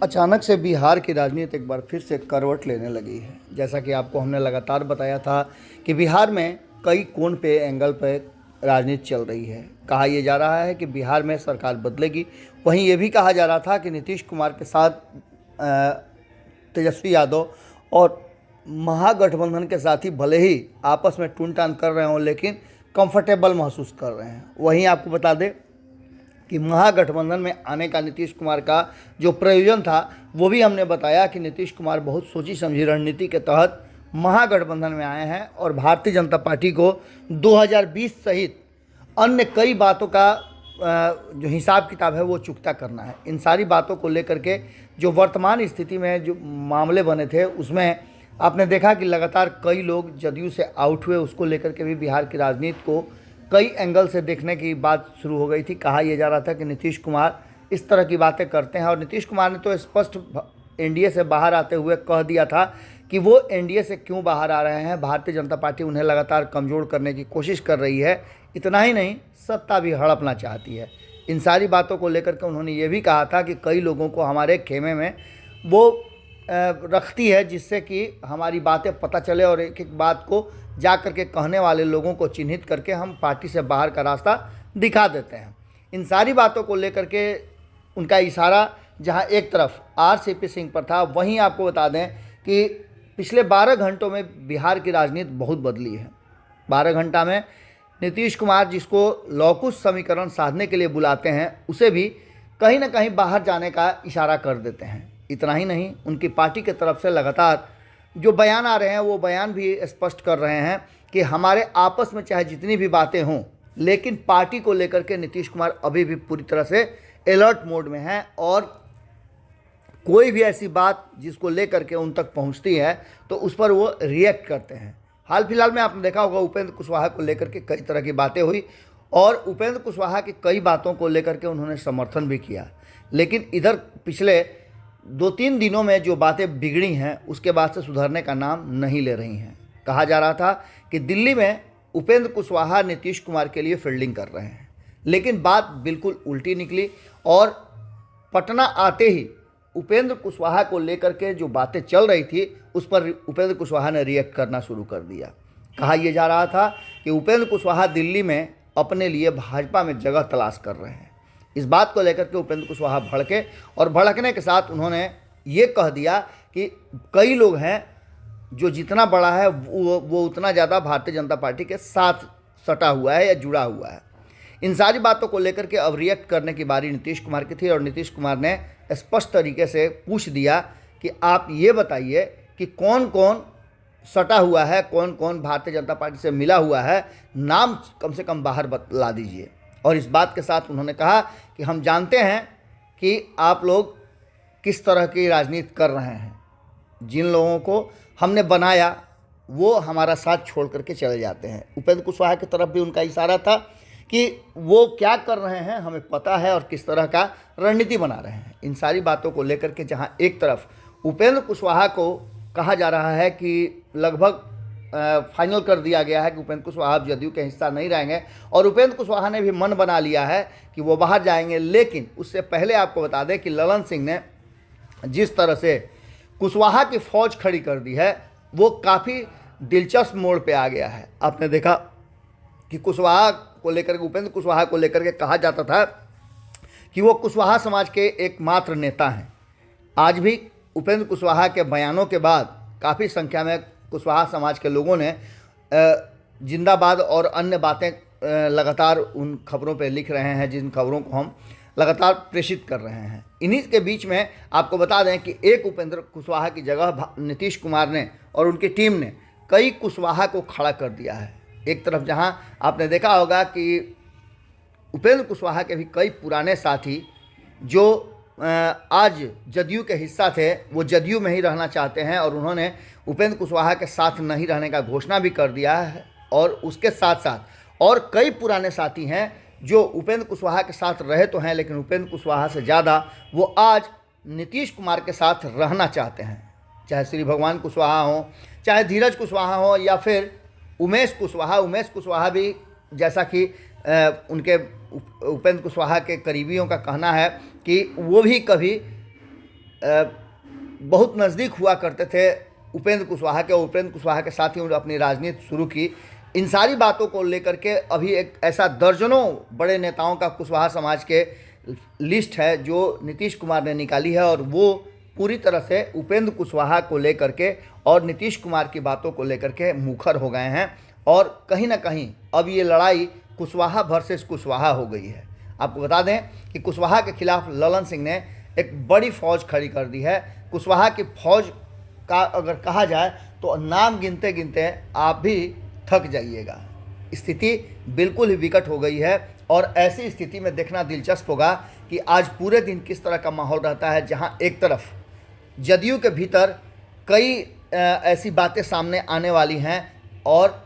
अचानक से बिहार की राजनीति एक बार फिर से करवट लेने लगी है। जैसा कि आपको हमने लगातार बताया था कि बिहार में कई कोण पे एंगल पे राजनीति चल रही है। कहा यह जा रहा है कि बिहार में सरकार बदलेगी। वहीं ये भी कहा जा रहा था कि नीतीश कुमार के साथ तेजस्वी यादव और महागठबंधन के साथी भले ही आपस में टून-टान कर रहे हों, लेकिन कंफर्टेबल महसूस कर रहे हैं। वहीं आपको बता दें कि महागठबंधन में आने का नीतीश कुमार का जो प्रयोजन था, वो भी हमने बताया कि नीतीश कुमार बहुत सोची समझी रणनीति के तहत महागठबंधन में आए हैं और भारतीय जनता पार्टी को 2020 सहित अन्य कई बातों का जो हिसाब किताब है वो चुकता करना है। इन सारी बातों को लेकर के जो वर्तमान स्थिति में जो मामले बने थे, उसमें आपने देखा कि लगातार कई लोग जदयू से आउट हुए। उसको लेकर के भी बिहार की राजनीति को कई एंगल से देखने की बात शुरू हो गई थी। कहा यह जा रहा था कि नीतीश कुमार इस तरह की बातें करते हैं और नीतीश कुमार ने तो स्पष्ट एनडीए से बाहर आते हुए कह दिया था कि वो एनडीए से क्यों बाहर आ रहे हैं। भारतीय जनता पार्टी उन्हें लगातार कमज़ोर करने की कोशिश कर रही है। इतना ही नहीं, सत्ता भी हड़पना चाहती है। इन सारी बातों को लेकर के उन्होंने ये भी कहा था कि कई लोगों को हमारे खेमे में वो रखती है, जिससे कि हमारी बातें पता चले और एक एक बात को जा कर के कहने वाले लोगों को चिन्हित करके हम पार्टी से बाहर का रास्ता दिखा देते हैं। इन सारी बातों को लेकर के उनका इशारा जहां एक तरफ आरसीपी सिंह पर था, वहीं आपको बता दें कि पिछले 12 घंटों में बिहार की राजनीति बहुत बदली है। 12 घंटा में नीतीश कुमार, जिसको लौकुश समीकरण साधने के लिए बुलाते हैं, उसे भी कहीं ना कहीं बाहर जाने का इशारा कर देते हैं। इतना ही नहीं, उनकी पार्टी की तरफ से लगातार जो बयान आ रहे हैं वो बयान भी स्पष्ट कर रहे हैं कि हमारे आपस में चाहे जितनी भी बातें हों, लेकिन पार्टी को लेकर के नीतीश कुमार अभी भी पूरी तरह से अलर्ट मोड में हैं और कोई भी ऐसी बात जिसको लेकर के उन तक पहुंचती है तो उस पर वो रिएक्ट करते हैं। हाल फिलहाल में आपने देखा होगा उपेंद्र कुशवाहा को लेकर के कई तरह की बातें हुई और उपेंद्र कुशवाहा की कई बातों को लेकर के उन्होंने समर्थन भी किया। लेकिन इधर पिछले 2-3 दिनों में जो बातें बिगड़ी हैं, उसके बाद से सुधरने का नाम नहीं ले रही हैं। कहा जा रहा था कि दिल्ली में उपेंद्र कुशवाहा नीतीश कुमार के लिए फील्डिंग कर रहे हैं, लेकिन बात बिल्कुल उल्टी निकली और पटना आते ही उपेंद्र कुशवाहा को लेकर के जो बातें चल रही थी, उस पर उपेंद्र कुशवाहा ने रिएक्ट करना शुरू कर दिया। कहा यह जा रहा था कि उपेंद्र कुशवाहा दिल्ली में अपने लिए भाजपा में जगह तलाश कर रहे हैं। इस बात को लेकर के उपेंद्र कुशवाहा भड़के और भड़कने के साथ उन्होंने ये कह दिया कि कई लोग हैं जो जितना बड़ा है वो उतना ज़्यादा भारतीय जनता पार्टी के साथ सटा हुआ है या जुड़ा हुआ है। इन सारी बातों को लेकर के अब रिएक्ट करने की बारी नीतीश कुमार की थी और नीतीश कुमार ने स्पष्ट तरीके से पूछ दिया कि आप ये बताइए कि कौन कौन सटा हुआ है, कौन कौन भारतीय जनता पार्टी से मिला हुआ है, नाम कम से कम बाहर बतला दीजिए। और इस बात के साथ उन्होंने कहा कि हम जानते हैं कि आप लोग किस तरह की राजनीति कर रहे हैं। जिन लोगों को हमने बनाया वो हमारा साथ छोड़ करके चले जाते हैं। उपेंद्र कुशवाहा की तरफ भी उनका इशारा था कि वो क्या कर रहे हैं हमें पता है और किस तरह का रणनीति बना रहे हैं। इन सारी बातों को लेकर के जहां एक तरफ उपेंद्र कुशवाहा को कहा जा रहा है कि लगभग फाइनल कर दिया गया है कि उपेंद्र कुशवाहा अब जदयू के हिस्सा नहीं रहेंगे और उपेंद्र कुशवाहा ने भी मन बना लिया है कि वो बाहर जाएंगे। लेकिन उससे पहले आपको बता दें कि ललन सिंह ने जिस तरह से कुशवाहा की फौज खड़ी कर दी है, वो काफ़ी दिलचस्प मोड़ पे आ गया है। आपने देखा कि कुशवाहा को लेकर के, उपेंद्र कुशवाहा को लेकर के कहा जाता था कि वो कुशवाहा समाज के एकमात्र नेता हैं। आज भी उपेंद्र कुशवाहा के बयानों के बाद काफ़ी संख्या में कुशवाहा समाज के लोगों ने जिंदाबाद और अन्य बातें लगातार उन खबरों पे लिख रहे हैं, जिन खबरों को हम लगातार प्रेषित कर रहे हैं। इन्हीं के बीच में आपको बता दें कि एक उपेंद्र कुशवाहा की जगह नीतीश कुमार ने और उनकी टीम ने कई कुशवाहा को खड़ा कर दिया है। एक तरफ जहां आपने देखा होगा कि उपेंद्र कुशवाहा के भी कई पुराने साथी जो आज जदयू के हिस्सा थे, वो जदयू में ही रहना चाहते हैं और उन्होंने उपेंद्र कुशवाहा के साथ नहीं रहने का घोषणा भी कर दिया है। और उसके साथ साथ और कई पुराने साथी हैं जो उपेंद्र कुशवाहा के साथ रहे तो हैं, लेकिन उपेंद्र कुशवाहा से ज़्यादा वो आज नीतीश कुमार के साथ रहना चाहते हैं। चाहे श्री भगवान कुशवाहा हो, चाहे धीरज कुशवाहा हो या फिर उमेश कुशवाहा भी, जैसा कि उनके उपेंद्र कुशवाहा के करीबियों का कहना है कि वो भी कभी बहुत नज़दीक हुआ करते थे उपेंद्र कुशवाहा के, और उपेंद्र कुशवाहा के साथ ही उन्होंने अपनी राजनीति शुरू की। इन सारी बातों को लेकर के अभी एक ऐसा दर्जनों बड़े नेताओं का कुशवाहा समाज के लिस्ट है जो नीतीश कुमार ने निकाली है, और वो पूरी तरह से उपेंद्र कुशवाहा को लेकर के और नीतीश कुमार की बातों को लेकर के मुखर हो गए हैं। और कहीं ना कहीं अब ये लड़ाई कुशवाहा वर्सेस कुशवाहा हो गई है। आपको बता दें कि कुशवाहा के खिलाफ ललन सिंह ने एक बड़ी फौज खड़ी कर दी है। कुशवाहा की फौज का अगर कहा जाए तो नाम गिनते गिनते आप भी थक जाइएगा। स्थिति बिल्कुल ही विकट हो गई है, और ऐसी स्थिति में देखना दिलचस्प होगा कि आज पूरे दिन किस तरह का माहौल रहता है, जहां एक तरफ जदयू के भीतर कई ऐसी बातें सामने आने वाली हैं और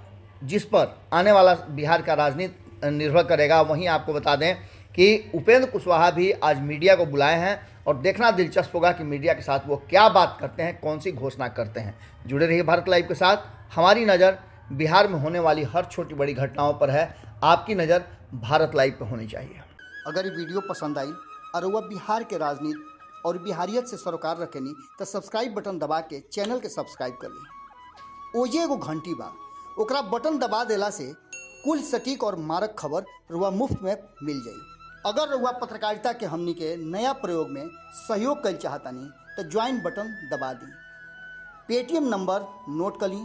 जिस पर आने वाला बिहार का राजनीति निर्भर करेगा। वहीं आपको बता दें कि उपेंद्र कुशवाहा भी आज मीडिया को बुलाए हैं, और देखना दिलचस्प होगा कि मीडिया के साथ वो क्या बात करते हैं, कौन सी घोषणा करते हैं। जुड़े रहिए भारत लाइव के साथ। हमारी नज़र बिहार में होने वाली हर छोटी बड़ी घटनाओं पर है, आपकी नज़र भारत लाइव पर होनी चाहिए। अगर ये वीडियो पसंद आई और वह बिहार के राजनीति और बिहारियत से सरोकार रखेनी तो सब्सक्राइब बटन दबा के चैनल के सब्सक्राइब कर ली। ओजे एगो घंटी बा, ओकरा बटन दबा देला से कुल सटीक और मारक खबर रुआ मुफ्त में मिल जाई। अगर रुआ पत्रकारिता के हमनी के नया प्रयोग में सहयोग कर चाहतानी तो ज्वाइन बटन दबा दी। पेटीएम नंबर नोट कर ली